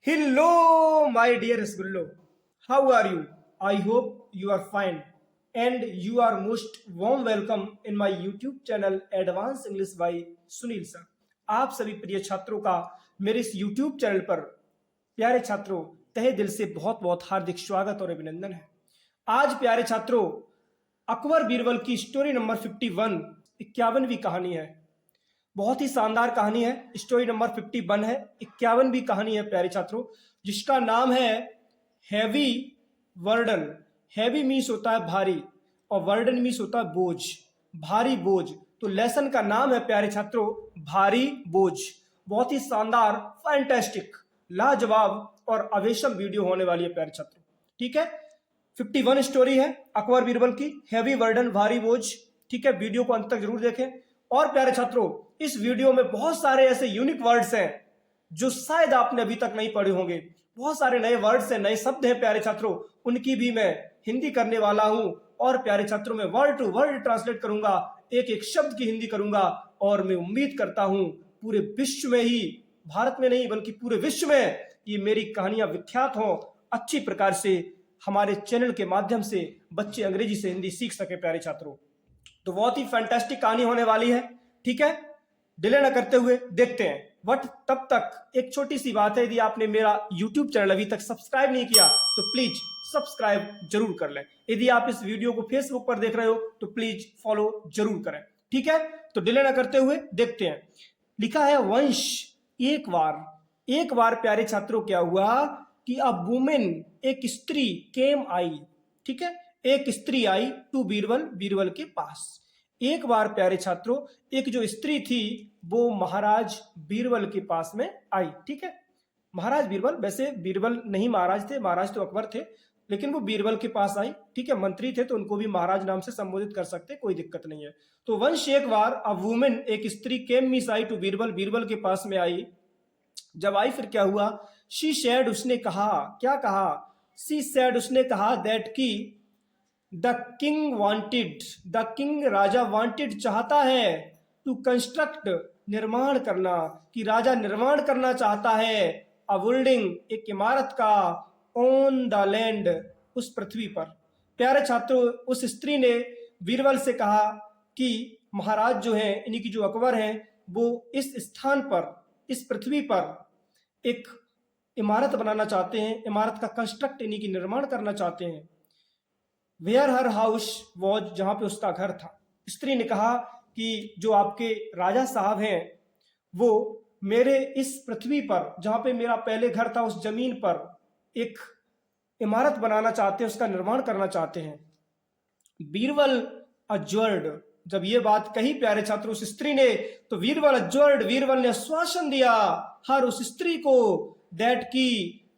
Hello, my dear Rasgullo. How are you? I hope you are fine. And you are most warm welcome in my YouTube channel Advanced English by Sunil sir. आप सभी प्रिय छात्रों का मेरे इस YouTube channel पर प्यारे छात्रों तहे दिल से बहुत बहुत हार्दिक स्वागत और अभिनंदन है। आज प्यारे छात्रों अकबर बीरबल की स्टोरी नंबर 51 51वीं कहानी है। बहुत ही शानदार कहानी है। स्टोरी नंबर 51 है, 51वीं कहानी है प्यारे छात्रों, जिसका नाम है हैवी वर्डन। हैवी मीन्स होता है भारी और वर्डन मीन्स होता है बोझ, भारी बोझ। तो लेसन का नाम है प्यारे छात्रों भारी बोझ। बहुत ही शानदार, फैंटास्टिक, लाजवाब और अवेशम वीडियो होने वाली है प्यारे छात्रों। ठीक है, 51 स्टोरी है अकबर बीरबल की, हैवी वर्डन, भारी बोझ। ठीक है, वीडियो को अंत तक जरूर देखें। और प्यारे छात्रों इस वीडियो में बहुत सारे ऐसे यूनिक वर्ड्स हैं जो शायद आपने अभी तक नहीं पढ़े होंगे। बहुत सारे नए वर्ड्स हैं, नए शब्द हैं प्यारे छात्रों, उनकी भी मैं हिंदी करने वाला हूं। और प्यारे छात्रों मैं वर्ड टू वर्ड ट्रांसलेट करूंगा, एक एक शब्द की हिंदी करूंगा। और मैं उम्मीद करता हूं पूरे विश्व में ही, भारत में नहीं बल्कि पूरे विश्व में ये मेरी कहानियां विख्यात हों, अच्छी प्रकार से हमारे चैनल के माध्यम से बच्चे अंग्रेजी से हिंदी सीख सके प्यारे छात्रों। तो बहुत ही फैंटास्टिक कहानी होने वाली है। ठीक है, डिले न करते हुए देखते हैं। बट तब तक एक छोटी सी बात है, यदि आपने मेरा YouTube चैनल अभी तक सब्सक्राइब नहीं किया तो प्लीज सब्सक्राइब जरूर कर लें। यदि आप इस वीडियो को फेसबुक पर देख रहे हो तो प्लीज फॉलो जरूर करें। ठीक है, तो डिले न करते हुए देखते हैं। लिखा है वंश, एक बार प्यारे छात्रों क्या हुआ कि अ वुमेन, एक स्त्री, केम आई। ठीक है, एक स्त्री आई टू बीरबल, बीरबल के पास। एक बार प्यारे छात्रों एक जो स्त्री थी वो महाराज बीरबल के पास में आई। ठीक है, महाराज बीरबल, वैसे बीरबल नहीं महाराज थे, महाराज तो अकबर थे, लेकिन वो बीरबल के पास आई। ठीक है, मंत्री थे तो उनको भी महाराज नाम से संबोधित कर सकते, कोई दिक्कत नहीं है। तो वंश एक बार अ वुमेन, एक स्त्री, केम मीस आई टू बीरबल, बीरबल के पास में आई। जब आई फिर क्या हुआ, शी सैड, उसने कहा, क्या कहा, शी सैड, उसने कहा, दैट की the king wanted, the king, Raja, wanted, चाहता है, टू कंस्ट्रक्ट, निर्माण करना, कि राजा निर्माण करना चाहता है, अ बिल्डिंग, एक इमारत का, ऑन द लैंड, उस पृथ्वी पर। प्यारे छात्रों उस स्त्री ने बीरबल से कहा कि महाराज जो है, इन्हीं की जो अकबर हैं, वो इस स्थान पर, इस पृथ्वी पर एक इमारत बनाना चाहते हैं, इमारत का कंस्ट्रक्ट, इन्हीं की निर्माण करना चाहते हैं। वेयर हर हाउस वॉज, जहां पे उसका घर था। स्त्री ने कहा कि जो आपके राजा साहब हैं वो मेरे इस पृथ्वी पर, जहां पे मेरा पहले घर था, उस जमीन पर एक इमारत बनाना चाहते हैं, उसका निर्माण करना चाहते हैं। बीरबल अज्वर्ड, जब ये बात कही प्यारे छात्रों उस स्त्री ने, तो बीरबल अज्वर्ड, बीरबल ने आश्वासन दिया हर, उस स्त्री को, दैट की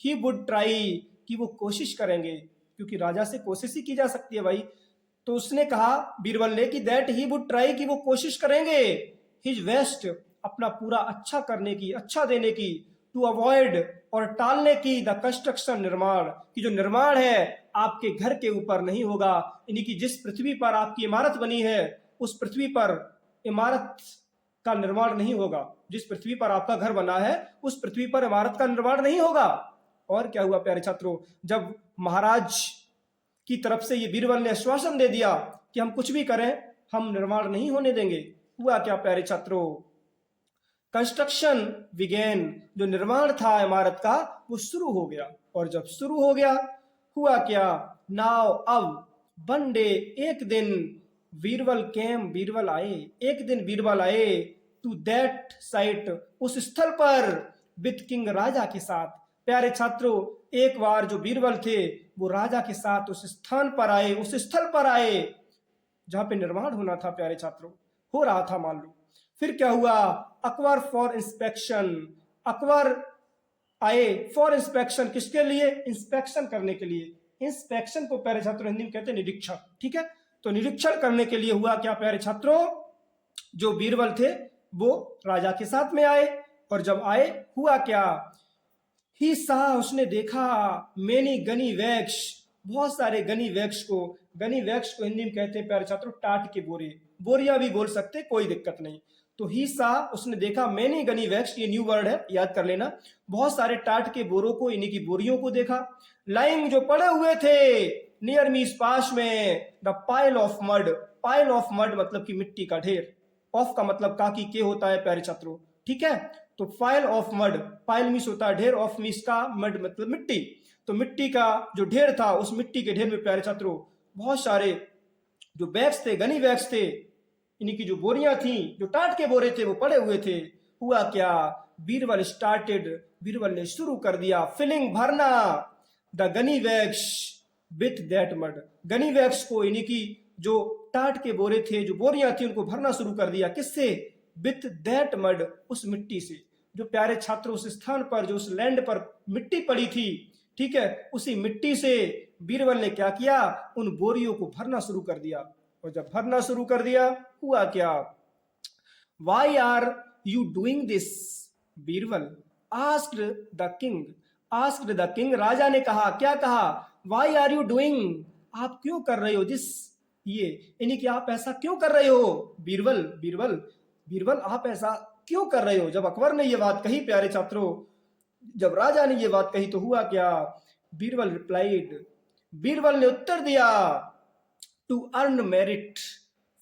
ही वुड ट्राई, कि वो कोशिश करेंगे, क्योंकि राजा से कोशिश ही की जा सकती है भाई। तो उसने कहा बीरबल ने कि दैट ही वुड ट्राई, कि वो कोशिश करेंगे, हिज बेस्ट, अपना पूरा अच्छा करने की, अच्छा देने की, टू अवॉइड, और टालने की, द कंस्ट्रक्शन, निर्माण, कि जो निर्माण है आपके घर के ऊपर नहीं होगा, यानी कि जिस पृथ्वी पर आपकी इमारत बनी है उस पृथ्वी पर इमारत का निर्माण नहीं होगा। जिस पृथ्वी पर आपका घर बना है उस पृथ्वी पर इमारत का निर्माण नहीं होगा। और क्या हुआ प्यारे छात्रों, जब महाराज की तरफ से ये बीरबल ने आश्वासन दे दिया कि हम कुछ भी करें हम निर्माण नहीं होने देंगे, हुआ क्या प्यारे छात्रों, कंस्ट्रक्शन बिगेन, जो निर्माण था इमारत का वो शुरू हो गया। और जब शुरू हो गया हुआ क्या, नाउ, अब, वन डे, एक दिन, बीरबल केम, बीरबल आए, एक दिन बीरबल आए, टू दैट साइट, उस स्थल पर, विथ किंग, राजा के साथ। प्यारे छात्रों एक बार जो बीरबल थे वो राजा के साथ उस स्थान पर आए, उस स्थल पर आए जहां पे निर्माण होना था प्यारे छात्रों, हो रहा था मान लो। फिर क्या हुआ, अकबर फॉर इंस्पेक्शन, अकबर आए फॉर इंस्पेक्शन, किसके लिए, इंस्पेक्शन करने के लिए। इंस्पेक्शन को प्यारे छात्रों हिंदी में कहते हैं निरीक्षण। ठीक है, तो निरीक्षण करने के लिए हुआ क्या प्यारे छात्रों, जो बीरबल थे वो राजा के साथ में आए। और जब आए हुआ क्या, ही सा, उसने देखा, मेनी गनी वैक्स, बहुत सारे गनी वैक्स को, गनी वैक्स को हिंदी में कहते हैं प्यारे छात्रों टाट के बोरे, बोरिया भी बोल सकते, कोई दिक्कत नहीं। तो ही सा उसने देखा, मैनी गनी वैक्स, ये न्यू वर्ड है, याद कर लेना, बहुत सारे टाट के बोरों को, यानी कि बोरियों को देखा, लाइंग जो पड़े हुए थे, नियर मी, पास में, the pile of mud, pile of mud मतलब कि मिट्टी का ढेर, ऑफ का मतलब काकी के होता है प्यारे छात्रों, ठीक है। तो पाइल ऑफ मड, पाइल मीस होता है ढेर, ऑफ मीस का, मड मतलब मिट्टी, तो मिट्टी का जो ढेर था, उस मिट्टी के ढेर में प्यारे छात्रों बहुत सारे जो बैग्स थे, गनी बैग्स थे, इन्हीं की जो बोरियां थी, जो टाट के बोरे थे, वो पड़े हुए थे। हुआ क्या, बीरबल स्टार्टेड, बीरबल ने शुरू कर दिया, फिलिंग भरना, the Ghani bags with that mud, Ghani bags को, यानी कि जो टाट के बोरे थे, जो बोरियां थी, उनको भरना शुरू कर दिया, किससे, विथ दैट मड, उस मिट्टी से। जो प्यारे छात्रों उस स्थान पर, जो उस लैंड पर मिट्टी पड़ी थी, ठीक है, उसी मिट्टी से बीरबल ने क्या किया, उन बोरियों को भरना शुरू कर दिया। और जब भरना शुरू कर दिया, हुआ क्या, why are you doing this, Birbal asked the king, asked the king, राजा ने कहा, क्या कहा, वाई आर यू डूइंग, आप क्यों कर रहे हो दिस, ये, यानी कि आप ऐसा क्यों कर रहे हो, बीरबल, बीरबल, बीरबल आप ऐसा क्यों कर रहे हो। जब अकबर ने ये बात कही प्यारे छात्रों, जब राजा ने ये बात कही, तो हुआ क्या, बीरबल रिप्लाइड, बीरबल ने उत्तर दिया, to earn merit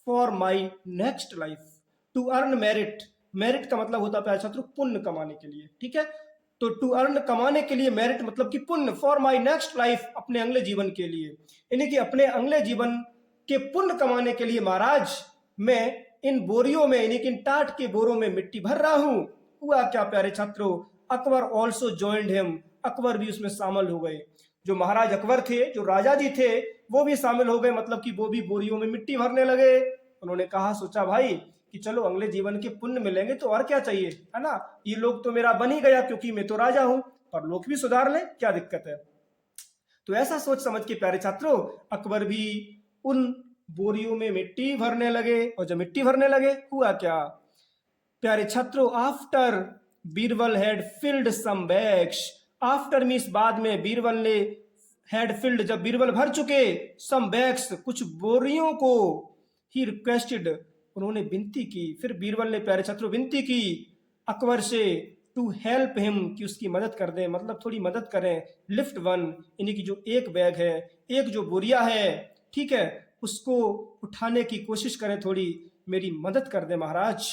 for my next life, to earn merit, merit का मतलब होता है प्यारे छात्रों पुण्य कमाने के लिए, ठीक है। तो टू अर्न कमाने के लिए, मेरिट मतलब कि पुण्य, फॉर माई नेक्स्ट लाइफ अपने अगले जीवन के लिए, यानी कि अपने अगले जीवन के पुण्य कमाने के लिए महाराज मैं इन बोरियों में, यानी कि इन टाट के बोरों में मिट्टी भर रहा हूं। हुआ क्या प्यारे छात्रों, Akbar also joined him, Akbar भी उसमें शामिल हो गए, जो महाराज अकबर थे, जो राजा जी थे, वो भी शामिल हो गए, मतलब कि वो भी बोरियों में मिट्टी भरने लगे। उन्होंने कहा, सोचा भाई कि चलो अगले जीवन के पुण्य मिलेंगे तो और क्या चाहिए, है ना, ये लोग तो मेरा बन ही गया क्योंकि मैं तो राजा हूं, पर लोग भी सुधार लें, क्या दिक्कत है। तो ऐसा सोच समझ के प्यारे छात्रों अकबर भी उन बोरियों में मिट्टी भरने लगे। और जब मिट्टी भरने लगे, हुआ क्या प्यारे छात्रों, after Birbal had filled some bags, after means बाद में, बीरबल ने हैड फिल्ड जब बीरबल भर चुके, सम बैग्स कुछ बोरियों को, ही रिक्वेस्टेड उन्होंने विनती की, फिर बीरबल ने प्यारे छात्रों विनती की अकबर से, टू हेल्प हिम कि उसकी मदद कर दें, मतलब थोड़ी मदद करें, लिफ्ट वन, यानी कि जो एक बैग है, एक जो बोरिया है, ठीक है, उसको उठाने की कोशिश करें, थोड़ी मेरी मदद कर दे महाराज।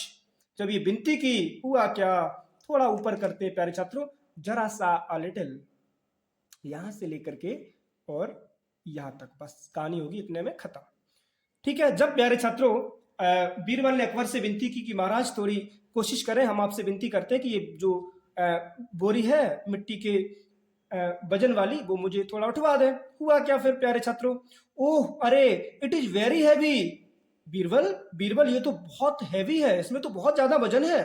जब ये विनती की, हुआ क्या, थोड़ा ऊपर करते हैं प्यारे छात्रों, जरा सा अ लिटिल, यहां से लेकर के और यहां तक, बस कहानी होगी इतने में खत्म, ठीक है। जब प्यारे छात्रों बीरबल ने अकबर से विनती की कि महाराज थोड़ी कोशिश करें, हम आपसे विनती करते हैं कि ये जो बोरी है मिट्टी के वजन वाली, वो मुझे थोड़ा उठवा दें। हुआ क्या फिर प्यारे छात्रों, ओह अरे, it is very heavy, Birbal, Birbal ये तो बहुत हैवी है, इसमें तो बहुत ज्यादा वजन है।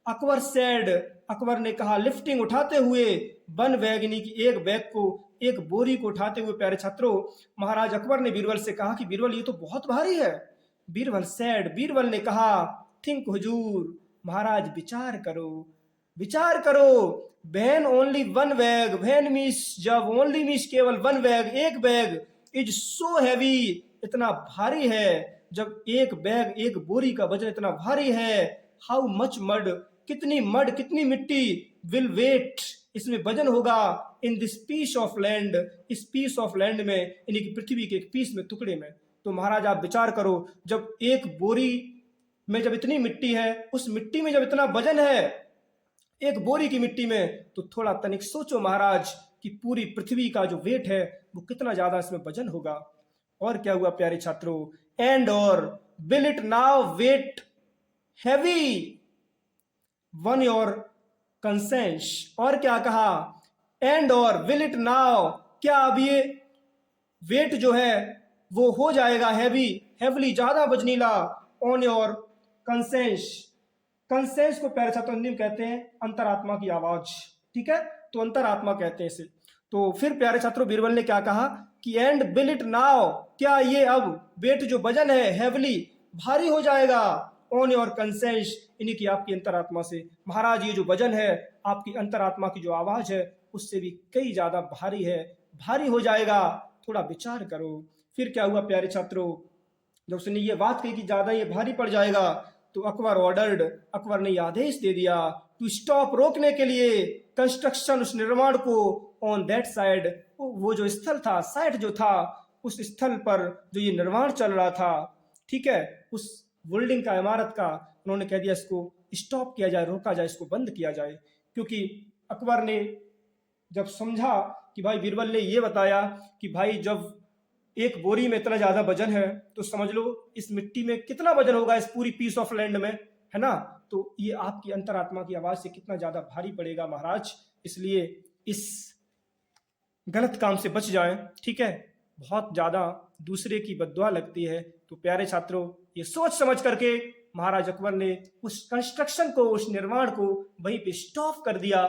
अकबर सेड, अकबर ने कहा, लिफ्टिंग उठाते हुए, वन बैग यानी कि एक बैग को, एक बोरी को उठाते हुए प्यारे छात्रों महाराज अकबर ने बीरबल से कहा कि बीरबल ये तो बहुत भारी है। बीरबल सेड, बीरबल ने कहा, थिंक हुजूर, महाराज विचार करो, विचार करो, when only one bag, when means जब, ओनली मीन्स केवल, वन बैग एक बैग, इज सो हैवी इतना भारी है, जब एक बैग एक बोरी का वजन इतना भारी है, हाउ मच मड कितनी मड कितनी मिट्टी, विल वेट इसमें वजन होगा, in this piece of land इस पीस ऑफ लैंड में, यानी कि पृथ्वी के एक पीस में, टुकड़े में। तो महाराज आप विचार करो, जब एक बोरी में जब इतनी मिट्टी है, उस मिट्टी में जब इतना वजन है एक बोरी की मिट्टी में, तो थोड़ा तनिक सोचो महाराज कि पूरी पृथ्वी का जो वेट है वो कितना ज्यादा इसमें वजन होगा। और क्या हुआ प्यारे छात्रों, एंड और will it now weigh heavy on your conscience, और क्या कहा, एंड और विल इट नाउ, क्या अब ये वेट जो है वो हो जाएगा हैवी, हैवली ज्यादा वजनीला, ऑन योर कंसेंस, कंसेंस को प्यारे छात्रों हिंदी में कहते हैं अंतरात्मा की आवाज, ठीक है, तो अंतरात्मा कहते हैं इसे। तो फिर प्यारे छात्रों बीरबल ने क्या कहा कि एंड विल इट नाउ, क्या ये अब वेट जो वजन है हैवली भारी हो जाएगा, ऑन योर कंसेंस, यानी कि आपकी अंतरात्मा से, महाराज ये जो वजन है आपकी अंतरात्मा की जो आवाज है उससे भी कई ज्यादा भारी है, भारी हो जाएगा, थोड़ा विचार करो। फिर क्या हुआ प्यारे छात्रों, जब उसने ये बात कही कि ज्यादा ये भारी पड़ जाएगा, तो अकबर ने आदेश दे दिया टू स्टॉप, रोकने के लिए कंस्ट्रक्शन, उस निर्माण को, ऑन दैट साइड, वो जो स्थल था, साइट जो था, उस स्थल पर जो ये निर्माण चल रहा था, ठीक है, उस बिल्डिंग का, इमारत का, उन्होंने कह दिया इसको स्टॉप किया जाए, रोका जाए, इसको बंद किया जाए। क्योंकि अकबर ने जब समझा कि भाई बीरबल ने ये बताया कि भाई जब एक बोरी में इतना ज्यादा वजन है तो समझ लो इस मिट्टी में कितना वजन होगा, इस पूरी पीस ऑफ लैंड में, है ना, तो ये आपकी अंतरात्मा की आवाज से कितना ज्यादा भारी पड़ेगा महाराज, इसलिए इस गलत काम से बच जाएं, ठीक है, बहुत ज्यादा दूसरे की बद्दुआ लगती है। तो प्यारे छात्रों, ये सोच समझ करके महाराज अकबर ने उस कंस्ट्रक्शन को, उस निर्माण को वहीं पे स्टॉप कर दिया,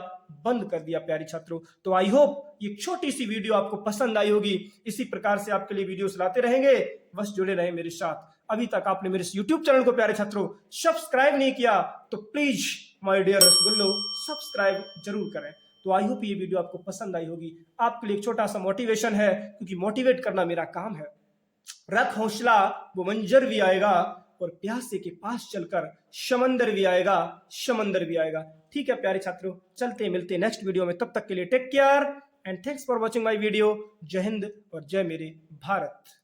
बंद कर दिया। प्यारे छात्रों, तो आई होप ये छोटी सी वीडियो आपको पसंद आई होगी। इसी प्रकार से आपके लिए वीडियोस लाते रहेंगे, बस जुड़े रहें मेरे साथ। अभी तक आपने मेरे यूट्यूब चैनल को प्यारे छात्रों सब्सक्राइब नहीं किया तो प्लीज माय डियर रसगुल्लो सब्सक्राइब जरूर करें। तो आई होप ये वीडियो आपको पसंद आई होगी। आपके लिए एक छोटा सा मोटिवेशन है, क्योंकि मोटिवेट करना मेरा काम है। रख हौसला, वो मंजर भी आएगा, और प्यासे के पास चलकर समंदर भी आएगा, समंदर भी आएगा। ठीक है प्यारे छात्रों, चलते मिलते नेक्स्ट वीडियो में, तब तक के लिए take care and thanks for watching my video. Jai Hind और जय मेरे भारत।